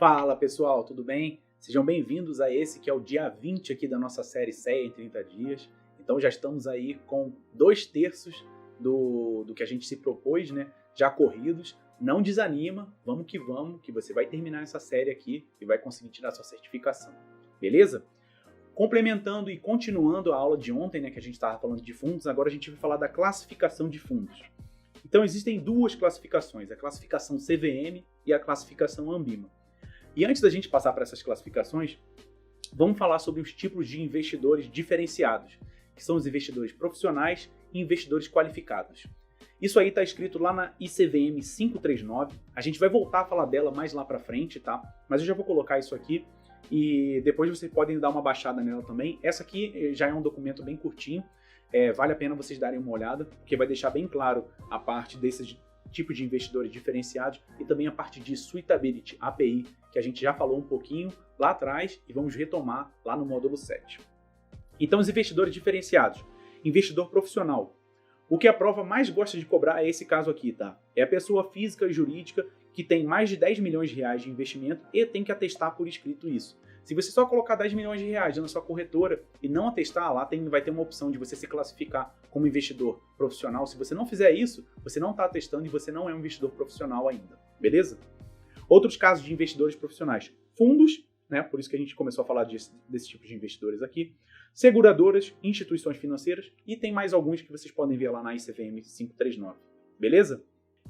Fala pessoal, tudo bem? Sejam bem-vindos a esse que é o dia 20 aqui da nossa série CEA em 30 dias. Então já estamos aí com 2/3 do que a gente se propôs, né? Já corridos. Não desanima, vamos, que você vai terminar essa série aqui e vai conseguir tirar sua certificação. Beleza? Complementando e continuando a aula de ontem, né, que a gente estava falando de fundos, agora a gente vai falar da classificação de fundos. Então existem duas classificações, a classificação CVM e a classificação ANBIMA. E antes da gente passar para essas classificações, vamos falar sobre os tipos de investidores diferenciados, que são os investidores profissionais e investidores qualificados. Isso aí está escrito lá na ICVM 539, a gente vai voltar a falar dela mais lá para frente, tá? Mas eu já vou colocar isso aqui e depois vocês podem dar uma baixada nela também. Essa aqui já é um documento bem curtinho, vale a pena vocês darem uma olhada, porque vai deixar bem claro a parte desses tipos de investidores diferenciados e também a parte de Suitability, API, que a gente já falou um pouquinho lá atrás e vamos retomar lá no módulo 7. Então, os investidores diferenciados. Investidor profissional. O que a prova mais gosta de cobrar é esse caso aqui, tá? É a pessoa física e jurídica que tem mais de 10 milhões de reais de investimento e tem que atestar por escrito isso. Se você só colocar 10 milhões de reais na sua corretora e não atestar, lá vai ter uma opção de você se classificar como investidor profissional. Se você não fizer isso, você não está atestando e você não é um investidor profissional ainda, beleza? Outros casos de investidores profissionais. Fundos, né? Por isso que a gente começou a falar desse tipo de investidores aqui. Seguradoras, instituições financeiras e tem mais alguns que vocês podem ver lá na ICVM 539, beleza?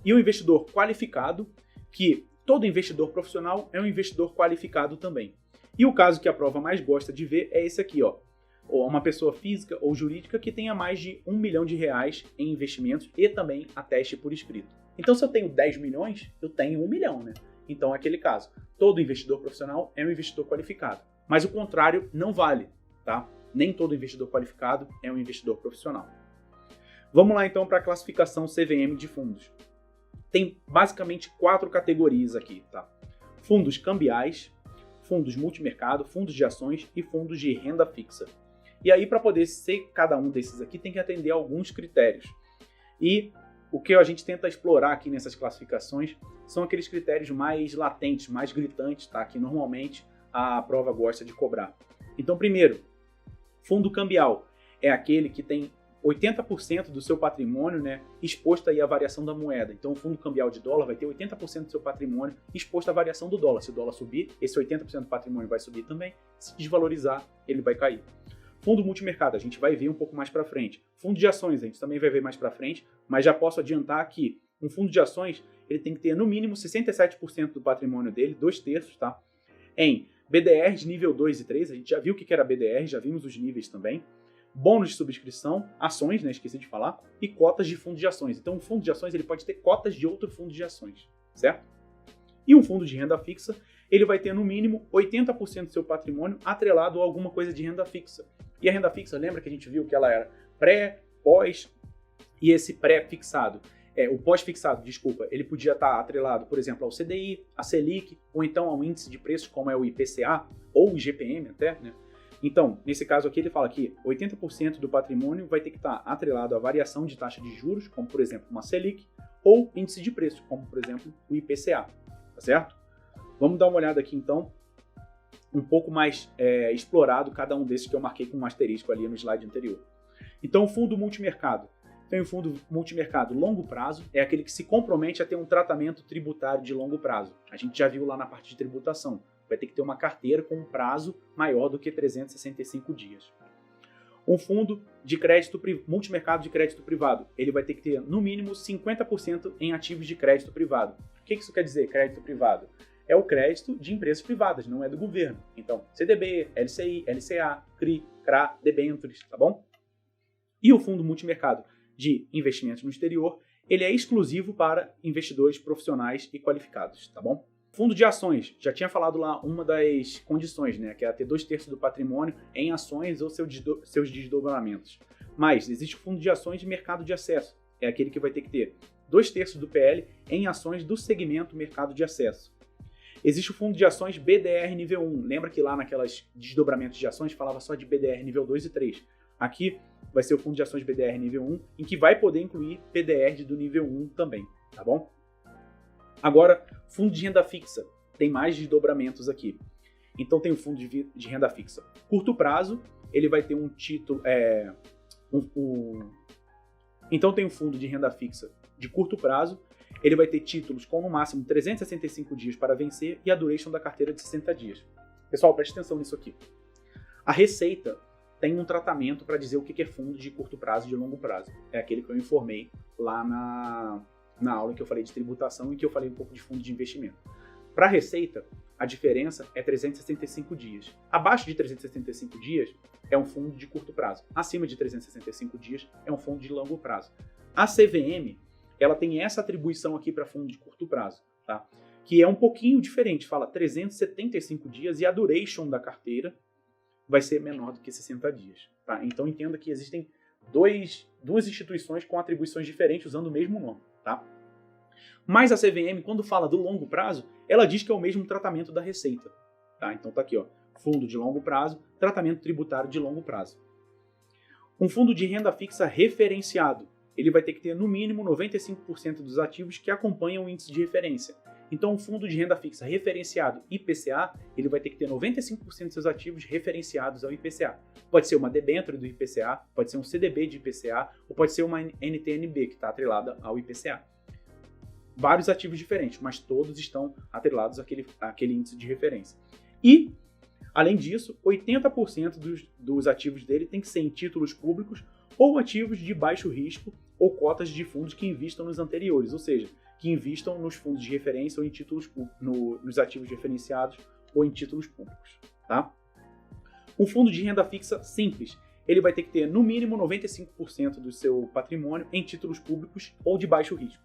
E o investidor qualificado, que todo investidor profissional é um investidor qualificado também. E o caso que a prova mais gosta de ver é esse aqui, ó. Uma pessoa física ou jurídica que tenha mais de 1 milhão de reais em investimentos e também ateste por escrito. Então, se eu tenho 10 milhões, eu tenho 1 milhão, né? Então, é aquele caso. Todo investidor profissional é um investidor qualificado. Mas o contrário não vale, tá? Nem todo investidor qualificado é um investidor profissional. Vamos lá, então, para a classificação CVM de fundos. Tem basicamente 4 categorias aqui, tá? Fundos cambiais, fundos multimercado, fundos de ações e fundos de renda fixa. E aí, para poder ser cada um desses aqui, tem que atender a alguns critérios. E o que a gente tenta explorar aqui nessas classificações são aqueles critérios mais latentes, mais gritantes, tá? Que normalmente a prova gosta de cobrar. Então, primeiro, fundo cambial é aquele que tem 80% do seu patrimônio, né, exposto aí à variação da moeda. Então, o fundo cambial de dólar vai ter 80% do seu patrimônio exposto à variação do dólar. Se o dólar subir, esse 80% do patrimônio vai subir também. Se desvalorizar, ele vai cair. Fundo multimercado, a gente vai ver um pouco mais para frente. Fundo de ações, a gente também vai ver mais para frente, mas já posso adiantar que um fundo de ações ele tem que ter no mínimo 67% do patrimônio dele, 2/3, tá? Em BDR de nível 2 e 3, a gente já viu o que era BDR, já vimos os níveis também. Bônus de subscrição, ações, né, esqueci de falar, e cotas de fundo de ações. Então, um fundo de ações ele pode ter cotas de outro fundo de ações, certo? E um fundo de renda fixa, ele vai ter no mínimo 80% do seu patrimônio atrelado a alguma coisa de renda fixa. E a renda fixa, lembra que a gente viu que ela era pré, pós e esse pré-fixado? O pós-fixado, desculpa, ele podia estar atrelado, por exemplo, ao CDI, a Selic, ou então ao índice de preços, como é o IPCA, ou o IGPM até, né? Então, nesse caso aqui, ele fala que 80% do patrimônio vai ter que estar atrelado à variação de taxa de juros, como, por exemplo, uma Selic, ou índice de preço, como, por exemplo, o IPCA, tá certo? Vamos dar uma olhada aqui, então, um pouco mais explorado cada um desses que eu marquei com um asterisco ali no slide anterior. Então, o fundo multimercado. Tem o fundo multimercado longo prazo, é aquele que se compromete a ter um tratamento tributário de longo prazo. A gente já viu lá na parte de tributação. Vai ter que ter uma carteira com um prazo maior do que 365 dias. Um fundo de crédito multimercado de crédito privado, ele vai ter que ter no mínimo 50% em ativos de crédito privado. O que isso quer dizer, crédito privado? É o crédito de empresas privadas, não é do governo. Então, CDB, LCI, LCA, CRI, CRA, debêntures, tá bom? E o fundo multimercado de investimentos no exterior, ele é exclusivo para investidores profissionais e qualificados, tá bom? Fundo de ações, já tinha falado lá uma das condições, né, que é ter 2/3 do patrimônio em ações ou seus desdobramentos. Mas existe o fundo de ações de mercado de acesso, é aquele que vai ter que ter 2/3 do PL em ações do segmento mercado de acesso. Existe o fundo de ações BDR nível 1, lembra que lá naquelas desdobramentos de ações falava só de BDR nível 2 e 3. Aqui vai ser o fundo de ações BDR nível 1, em que vai poder incluir PDR do nível 1 também, tá bom? Agora, fundo de renda fixa. tem mais desdobramentos aqui. Então tem o fundo de renda fixa curto prazo, ele vai ter um título... Então tem um fundo de renda fixa de curto prazo, ele vai ter títulos com no máximo 365 dias para vencer e a duration da carteira de 60 dias. Pessoal, preste atenção nisso aqui. A Receita tem um tratamento para dizer o que é fundo de curto prazo e de longo prazo. É aquele que eu informei lá na aula que eu falei de tributação e que eu falei um pouco de fundo de investimento. Para a Receita, a diferença é 365 dias. Abaixo de 365 dias é um fundo de curto prazo. Acima de 365 dias é um fundo de longo prazo. A CVM, ela tem essa atribuição aqui para fundo de curto prazo, tá? Que é um pouquinho diferente, fala 375 dias e a duration da carteira vai ser menor do que 60 dias, tá? Então entenda que existem duas instituições com atribuições diferentes usando o mesmo nome, tá? Mas a CVM, quando fala do longo prazo, ela diz que é o mesmo tratamento da Receita, tá? Então tá aqui, ó, fundo de longo prazo, tratamento tributário de longo prazo. Um fundo de renda fixa referenciado, ele vai ter que ter no mínimo 95% dos ativos que acompanham o índice de referência. Então, um fundo de renda fixa referenciado IPCA, ele vai ter que ter 95% dos seus ativos referenciados ao IPCA. Pode ser uma debênture do IPCA, pode ser um CDB de IPCA, ou pode ser uma NTNB, que está atrelada ao IPCA. Vários ativos diferentes, mas todos estão atrelados àquele índice de referência. E, além disso, 80% dos ativos dele tem que ser em títulos públicos ou ativos de baixo risco ou cotas de fundos que investam nos anteriores, ou seja, que investam nos fundos de referência ou em títulos nos ativos referenciados ou em títulos públicos, tá? Um fundo de renda fixa simples, ele vai ter que ter no mínimo 95% do seu patrimônio em títulos públicos ou de baixo risco.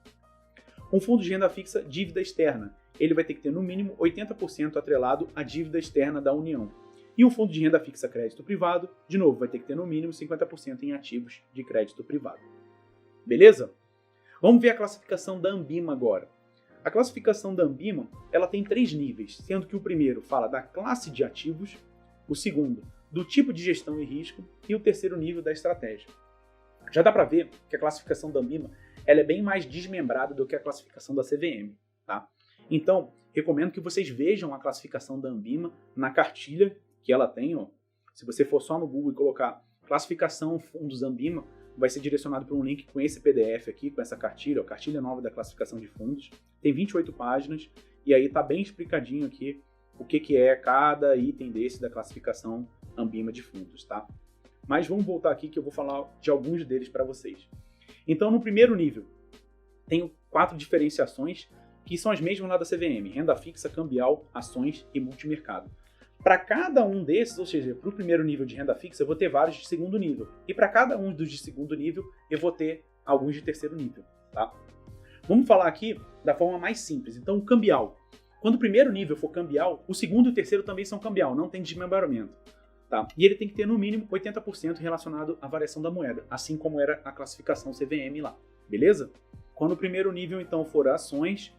Um fundo de renda fixa dívida externa, ele vai ter que ter no mínimo 80% atrelado à dívida externa da União. E um fundo de renda fixa crédito privado, de novo, vai ter que ter no mínimo 50% em ativos de crédito privado. Beleza? Vamos ver a classificação da Anbima agora. A classificação da Anbima, ela tem 3 níveis, sendo que o primeiro fala da classe de ativos, o segundo do tipo de gestão e risco e o terceiro nível da estratégia. Já dá para ver que a classificação da Anbima ela é bem mais desmembrada do que a classificação da CVM, tá? Então, recomendo que vocês vejam a classificação da Anbima na cartilha que ela tem, ó. Se você for só no Google e colocar classificação fundos Anbima, vai ser direcionado para um link com esse PDF aqui, com essa cartilha, ó, cartilha nova da classificação de fundos. Tem 28 páginas e aí tá bem explicadinho aqui o que é cada item desse da classificação Anbima de fundos, tá? Mas vamos voltar aqui que eu vou falar de alguns deles para vocês. Então, no primeiro nível, tenho 4 diferenciações que são as mesmas lá da CVM, renda fixa, cambial, ações e multimercado. Para cada um desses, ou seja, para o primeiro nível de renda fixa, eu vou ter vários de segundo nível. E para cada um dos de segundo nível, eu vou ter alguns de terceiro nível, tá? Vamos falar aqui da forma mais simples. Então, o cambial. Quando o primeiro nível for cambial, o segundo e o terceiro também são cambial, não tem desmembramento, tá? E ele tem que ter no mínimo 80% relacionado à variação da moeda, assim como era a classificação CVM lá, beleza? Quando o primeiro nível, então, for ações,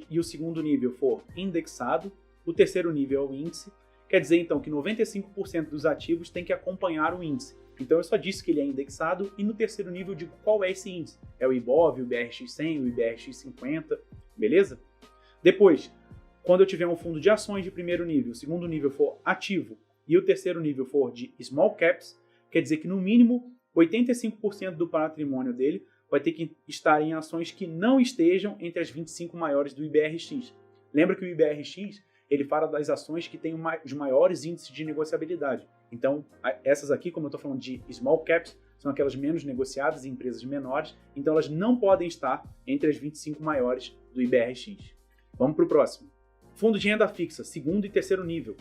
e o segundo nível for indexado, o terceiro nível é o índice. Quer dizer, então, que 95% dos ativos tem que acompanhar o índice. Então, eu só disse que ele é indexado e no terceiro nível eu digo qual é esse índice. É o IBOV, o BRX100, o IBRX50, beleza? Depois, quando eu tiver um fundo de ações de primeiro nível, o segundo nível for ativo e o terceiro nível for de small caps, quer dizer que no mínimo 85% do patrimônio dele vai ter que estar em ações que não estejam entre as 25 maiores do IBRX. Lembra que o IBRX ele fala das ações que têm os maiores índices de negociabilidade. Então, essas aqui, como eu estou falando de small caps, são aquelas menos negociadas em empresas menores, então elas não podem estar entre as 25 maiores do IBRX. Vamos para o próximo. Fundo de renda fixa, segundo e terceiro nível.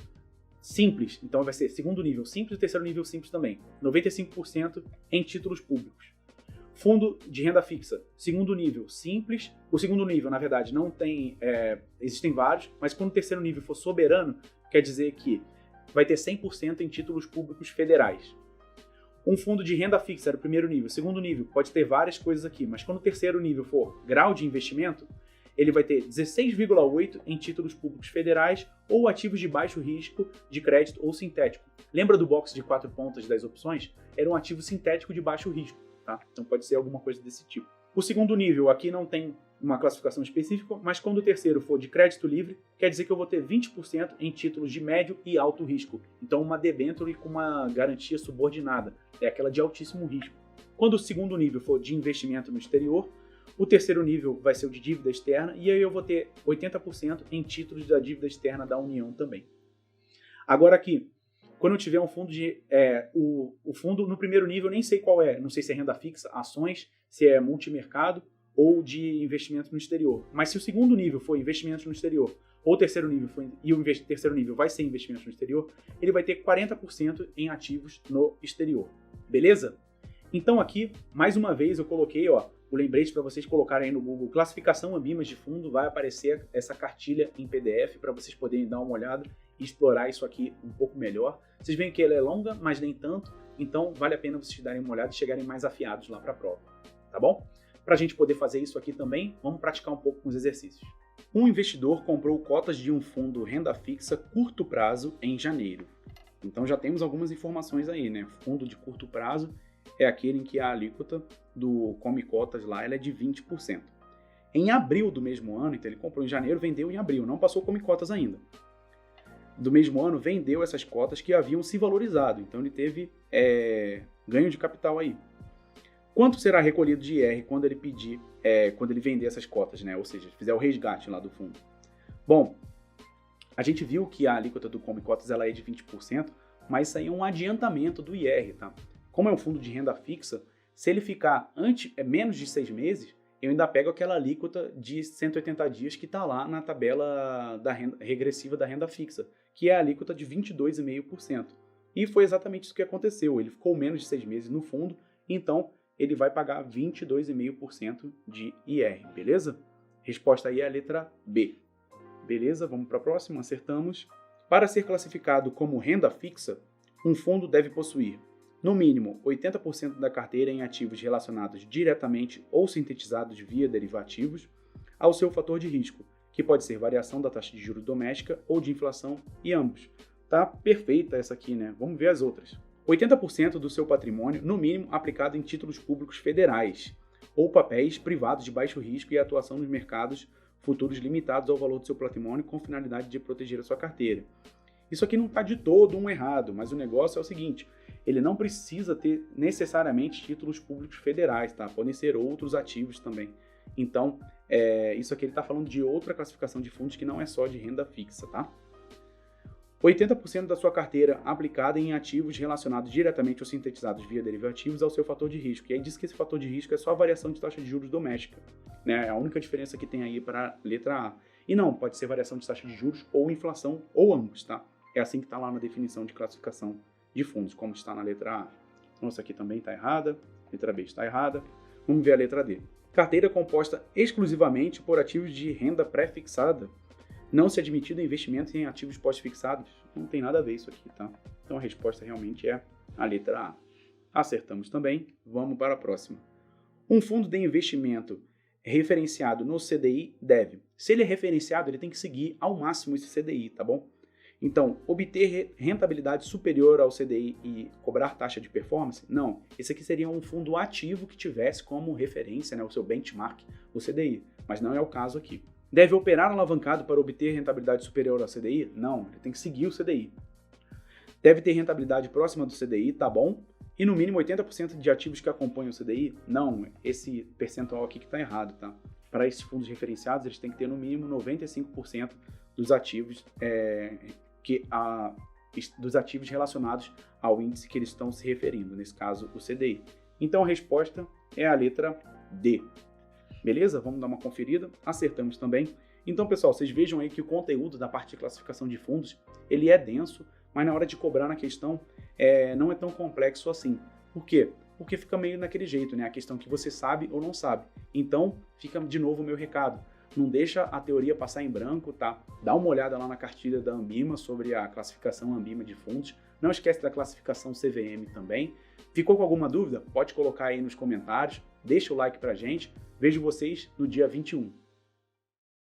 Simples, então vai ser segundo nível simples e terceiro nível simples também. 95% em títulos públicos. Fundo de renda fixa, segundo nível simples. O segundo nível, na verdade, não tem... existem vários, mas quando o terceiro nível for soberano, quer dizer que vai ter 100% em títulos públicos federais. Um fundo de renda fixa era o primeiro nível. Segundo nível, pode ter várias coisas aqui, mas quando o terceiro nível for grau de investimento, ele vai ter 16,8% em títulos públicos federais ou ativos de baixo risco de crédito ou sintético. Lembra do box de 4 pontas das opções? Era um ativo sintético de baixo risco. Tá? Então pode ser alguma coisa desse tipo. O segundo nível, aqui não tem uma classificação específica, mas quando o terceiro for de crédito livre, quer dizer que eu vou ter 20% em títulos de médio e alto risco. Então, uma debênture com uma garantia subordinada, é aquela de altíssimo risco. Quando o segundo nível for de investimento no exterior, o terceiro nível vai ser o de dívida externa, e aí eu vou ter 80% em títulos da dívida externa da União também. Agora aqui, quando eu tiver um fundo o fundo no primeiro nível, eu nem sei qual é, não sei se é renda fixa, ações, se é multimercado ou de investimento no exterior. Mas se o segundo nível for investimentos no exterior, ou o terceiro nível terceiro nível vai ser investimentos no exterior, ele vai ter 40% em ativos no exterior. Beleza? Então aqui, mais uma vez, eu coloquei o lembrete para vocês colocarem aí no Google classificação Ambimas de fundo, vai aparecer essa cartilha em PDF para vocês poderem dar uma olhada e explorar isso aqui um pouco melhor. Vocês veem que ela é longa, mas nem tanto, então vale a pena vocês darem uma olhada e chegarem mais afiados lá para a prova, tá bom? Para a gente poder fazer isso aqui também, vamos praticar um pouco com os exercícios. Um investidor comprou cotas de um fundo renda fixa curto prazo em janeiro. Então já temos algumas informações aí, né? Fundo de curto prazo é aquele em que a alíquota do Come Cotas lá ela é de 20%. Em abril do mesmo ano, então ele comprou em janeiro, vendeu em abril, não passou Come Cotas ainda. Do mesmo ano, vendeu essas cotas que haviam se valorizado, então ele teve ganho de capital aí. Quanto será recolhido de IR quando ele quando ele vender essas cotas, né? Ou seja, fizer o resgate lá do fundo? Bom, a gente viu que a alíquota do Come Cotas ela é de 20%, mas isso aí é um adiantamento do IR, tá? Como é um fundo de renda fixa, se ele ficar menos de 6 meses, eu ainda pego aquela alíquota de 180 dias que está lá na tabela regressiva da renda fixa, que é a alíquota de 22,5%. E foi exatamente isso que aconteceu. Ele ficou menos de 6 meses no fundo, então ele vai pagar 22,5% de IR, beleza? Resposta aí é a letra B. Beleza? Vamos para a próxima? Acertamos. Para ser classificado como renda fixa, um fundo deve possuir, no mínimo, 80% da carteira em ativos relacionados diretamente ou sintetizados via derivativos ao seu fator de risco, que pode ser variação da taxa de juros doméstica ou de inflação, e ambos. Tá perfeita essa aqui, né? Vamos ver as outras. 80% do seu patrimônio, no mínimo, aplicado em títulos públicos federais ou papéis privados de baixo risco e atuação nos mercados futuros limitados ao valor do seu patrimônio com finalidade de proteger a sua carteira. Isso aqui não está de todo errado, mas o negócio é o seguinte, ele não precisa ter necessariamente títulos públicos federais, tá? Podem ser outros ativos também. Então, isso aqui ele está falando de outra classificação de fundos que não é só de renda fixa, tá? 80% da sua carteira aplicada em ativos relacionados diretamente ou sintetizados via derivativos ao seu fator de risco. E aí diz que esse fator de risco é só a variação de taxa de juros doméstica, né? É a única diferença que tem aí para a letra A. E não, pode ser variação de taxa de juros ou inflação ou ambos, tá? É assim que está lá na definição de classificação de fundos, como está na letra A. Nossa, aqui também está errada. Letra B está errada. Vamos ver a letra D. Carteira composta exclusivamente por ativos de renda pré-fixada. Não se admitido investimento em ativos pós-fixados. Não tem nada a ver isso aqui, tá? Então a resposta realmente é a letra A. Acertamos também. Vamos para a próxima. Um fundo de investimento referenciado no CDI deve. Se ele é referenciado, ele tem que seguir ao máximo esse CDI, tá bom? Então, obter rentabilidade superior ao CDI e cobrar taxa de performance? Não. Esse aqui seria um fundo ativo que tivesse como referência, né, o seu benchmark, o CDI. Mas não é o caso aqui. Deve operar alavancado para obter rentabilidade superior ao CDI? Não, ele tem que seguir o CDI. Deve ter rentabilidade próxima do CDI, tá bom? E no mínimo 80% de ativos que acompanham o CDI? Não, esse percentual aqui que está errado, tá? Para esses fundos referenciados, eles têm que ter no mínimo 95% dos ativos dos ativos relacionados ao índice que eles estão se referindo, nesse caso o CDI. Então a resposta é a letra D. Beleza? Vamos dar uma conferida. Acertamos também. Então, pessoal, vocês vejam aí que o conteúdo da parte de classificação de fundos, ele é denso, mas na hora de cobrar na questão, não é tão complexo assim. Por quê? Porque fica meio naquele jeito, né? A questão que você sabe ou não sabe. Então, fica de novo o meu recado. Não deixa a teoria passar em branco, tá? Dá uma olhada lá na cartilha da Ambima sobre a classificação Ambima de fundos. Não esquece da classificação CVM também. Ficou com alguma dúvida? Pode colocar aí nos comentários. Deixa o like pra gente. Vejo vocês no dia 21.